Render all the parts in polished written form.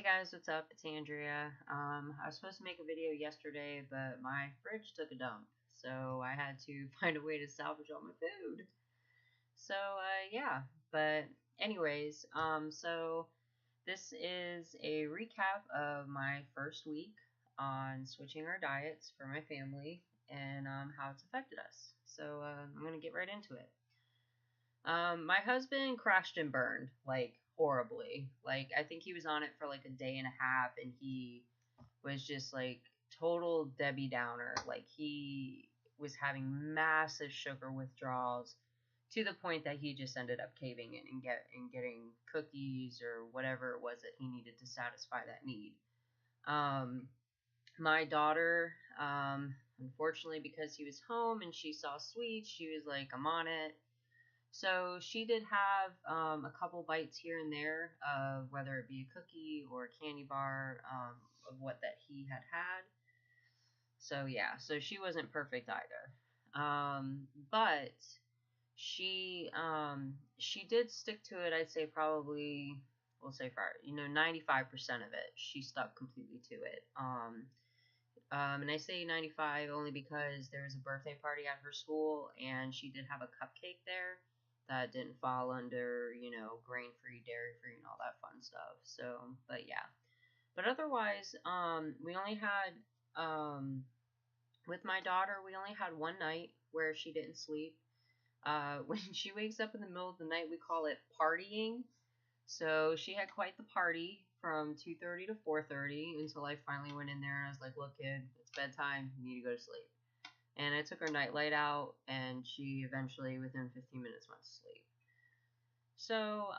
Guys, what's up? It's Andrea. I was supposed to make a video yesterday, but my fridge took a dump, so I had to find a way to salvage all my food. So, yeah. But anyways, so this is a recap of my first week on switching our diets for my family and how it's affected us. So, I'm gonna get right into it. My husband crashed and burned like horribly. Like I think he was on it for like a day and a half, and he was just like total Debbie Downer. Like he was having massive sugar withdrawals to the point that he just ended up caving in and getting cookies or whatever it was that he needed to satisfy that need. Um, my daughter, unfortunately, because he was home and she saw sweets, she was like, "I'm on it." So she did have a couple bites here and there of whether it be a cookie or a candy bar of what that he had had. So yeah, so she wasn't perfect either. But she did stick to it. I'd say probably we'll say for 95% of it. She stuck completely to it. And I say 95 only because there was a birthday party at her school and she did have a cupcake there that didn't fall under, grain free, dairy free, and all that fun stuff. So, but yeah. But otherwise, we only had, with my daughter, we only had one night where she didn't sleep. When she wakes up in the middle of the night, we call it partying. So she had quite the party from 2:30 to 4:30 until I finally went in there and I was like, "Look, kid, it's bedtime. You need to go to sleep." And I took her nightlight out, and she eventually, within 15 minutes, went to sleep. So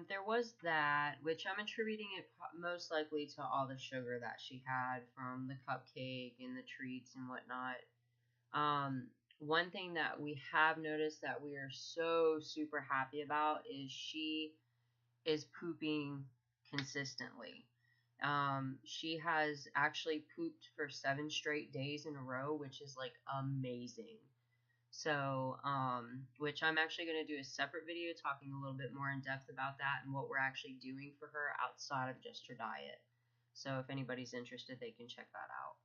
there was that, which I'm attributing it most likely to all the sugar that she had from the cupcake and the treats and whatnot. Um, One thing that we have noticed that we are so super happy about is she is pooping consistently. She has actually pooped for 7 straight days in a row, which is like amazing. So, which I'm actually going to do a separate video talking a little bit more in depth about that and what we're actually doing for her outside of just her diet. So, if anybody's interested, they can check that out.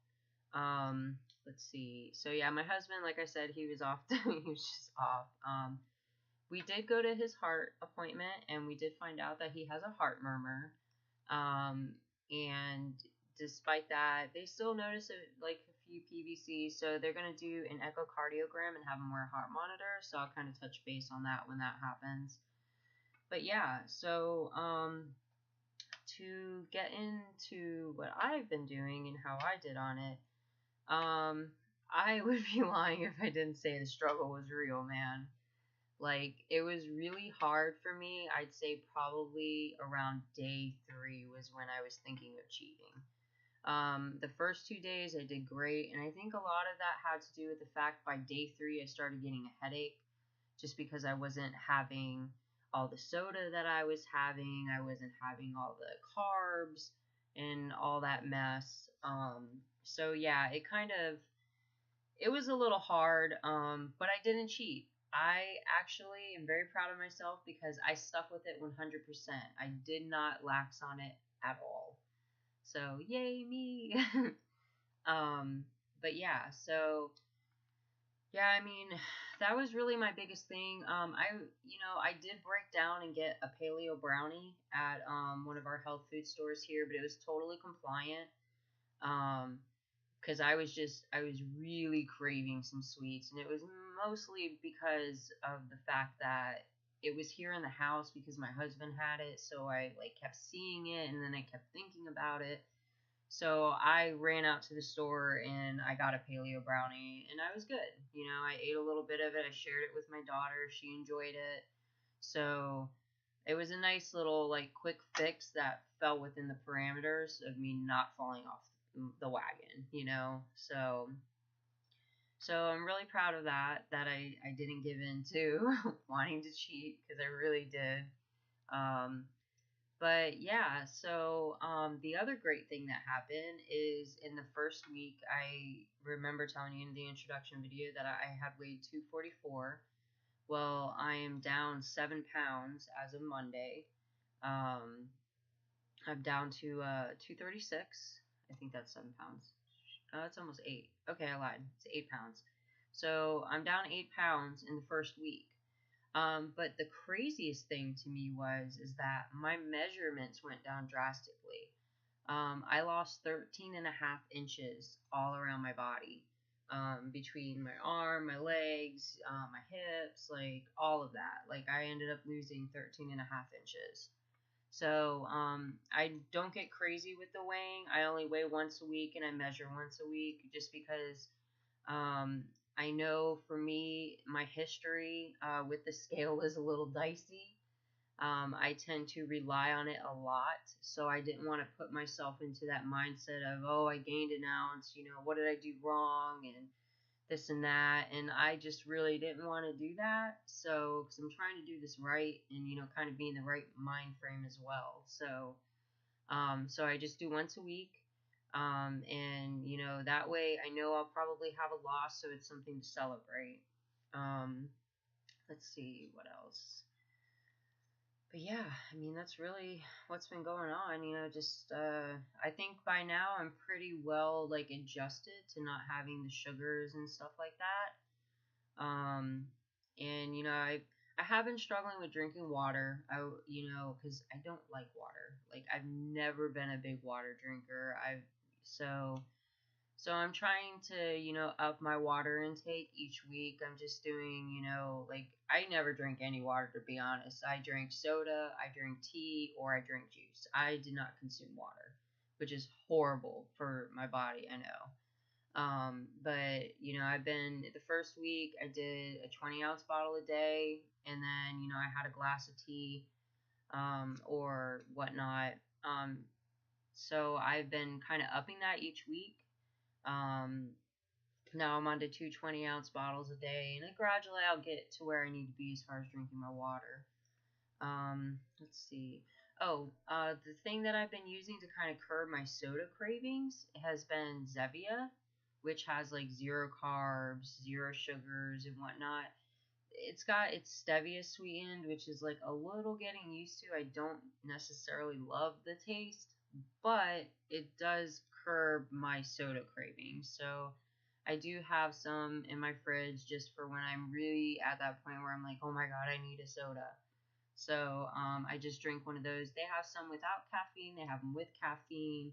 Let's see. So, yeah, my husband, like I said, he was off. He was just off. We did go to his heart appointment and we did find out that he has a heart murmur. And despite that, they still notice like a few PVCs, so they're gonna do an echocardiogram and have him wear a heart monitor. So I'll kind of touch base on that when that happens. But yeah, so to get into what I've been doing and how I did on it, I would be lying if I didn't say the struggle was real, man. Like, it was really hard for me. I'd say probably around day 3 was when I was thinking of cheating. The first 2 days I did great, and I think a lot of that had to do with the fact by day 3 I started getting a headache just because I wasn't having all the soda that I was having. I wasn't having all the carbs and all that mess. So yeah, it was a little hard, but I didn't cheat. I actually am very proud of myself because I stuck with it 100%. I did not lax on it at all. So, yay me. um, but yeah, so yeah, I mean, that was really my biggest thing. I did break down and get a paleo brownie at one of our health food stores here, but it was totally compliant. Um, because I was really craving some sweets, and it was mostly because of the fact that it was here in the house because my husband had it, so I like kept seeing it, and then I kept thinking about it. So I ran out to the store and I got a paleo brownie, and I was good. I ate a little bit of it. I shared it with my daughter. She enjoyed it. So it was a nice little like quick fix that fell within the parameters of me not falling off the wagon. So I'm really proud of that I didn't give in to wanting to cheat because I really did. Um, but yeah, so the other great thing that happened is in the first week, I remember telling you in the introduction video that I had weighed 244. Well, I am down 7 pounds as of Monday. Um, I'm down to 236. I think that's 7 pounds. It's almost 8. Okay, I lied. It's 8 pounds. So I'm down 8 pounds in the first week. But the craziest thing to me is that my measurements went down drastically. I lost 13 and a half inches all around my body, between my arm, my legs, my hips, like all of that. Like I ended up losing 13 and a half inches. So I don't get crazy with the weighing. I only weigh once a week and I measure once a week just because um, I know for me, my history with the scale is a little dicey. I tend to rely on it a lot, so I didn't want to put myself into that mindset of, oh, I gained an ounce, what did I do wrong, and this and that, and I just really didn't want to do that. So, because I'm trying to do this right, and kind of be in the right mind frame as well. So I just do once a week, and that way I know I'll probably have a loss, so it's something to celebrate. Um, let's see what else. But yeah, I mean that's really what's been going on. Just I think by now I'm pretty well like adjusted to not having the sugars and stuff like that. And I have been struggling with drinking water. Because I don't like water. Like I've never been a big water drinker. So I'm trying to, up my water intake each week. I'm just doing, like I never drink any water to be honest. I drink soda, I drink tea, or I drink juice. I do not consume water, which is horrible for my body, I know. But I've been the first week I did a 20-ounce bottle a day, and then I had a glass of tea, or whatnot. Um, so I've been kind of upping that each week. Um, Now I'm on to 2 20-ounce bottles a day, and then gradually I'll get to where I need to be as far as drinking my water. Let's see. Oh, the thing that I've been using to kind of curb my soda cravings has been Zevia, which has like zero carbs, zero sugars, and whatnot. It's stevia sweetened, which is like a little getting used to. I don't necessarily love the taste, but it does curb my soda cravings. So I do have some in my fridge just for when I'm really at that point where I'm like, oh my god, I need a soda. So I just drink one of those. They have some without caffeine. They have them with caffeine.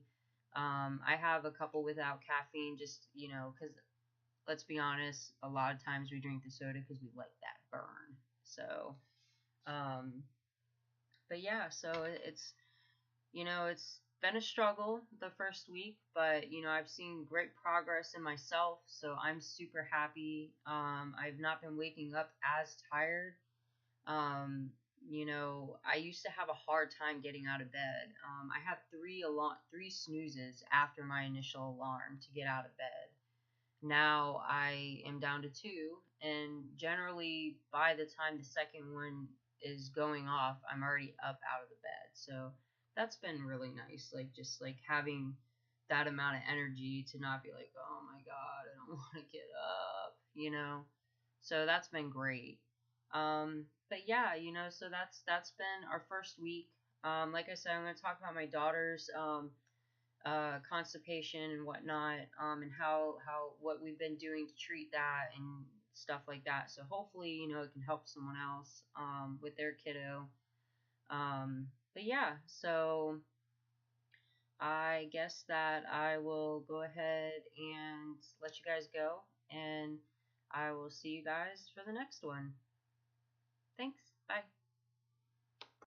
I have a couple without caffeine, just because let's be honest, a lot of times we drink the soda because we like that burn. So, um, but yeah, so it's been a struggle the first week, but I've seen great progress in myself, so I'm super happy. I've not been waking up as tired. Um, I used to have a hard time getting out of bed. I had three snoozes after my initial alarm to get out of bed. Now I am down to two, and generally by the time the second one is going off, I'm already up out of the bed. So that's been really nice, like just like having that amount of energy to not be like, oh my god, I don't want to get up. So that's been great. But yeah, so that's been our first week. Like I said, I'm going to talk about my daughter's constipation and whatnot, and how what we've been doing to treat that and stuff like that. So hopefully, it can help someone else with their kiddo. But yeah, so I guess that I will go ahead and let you guys go, and I will see you guys for the next one. Thanks. Bye.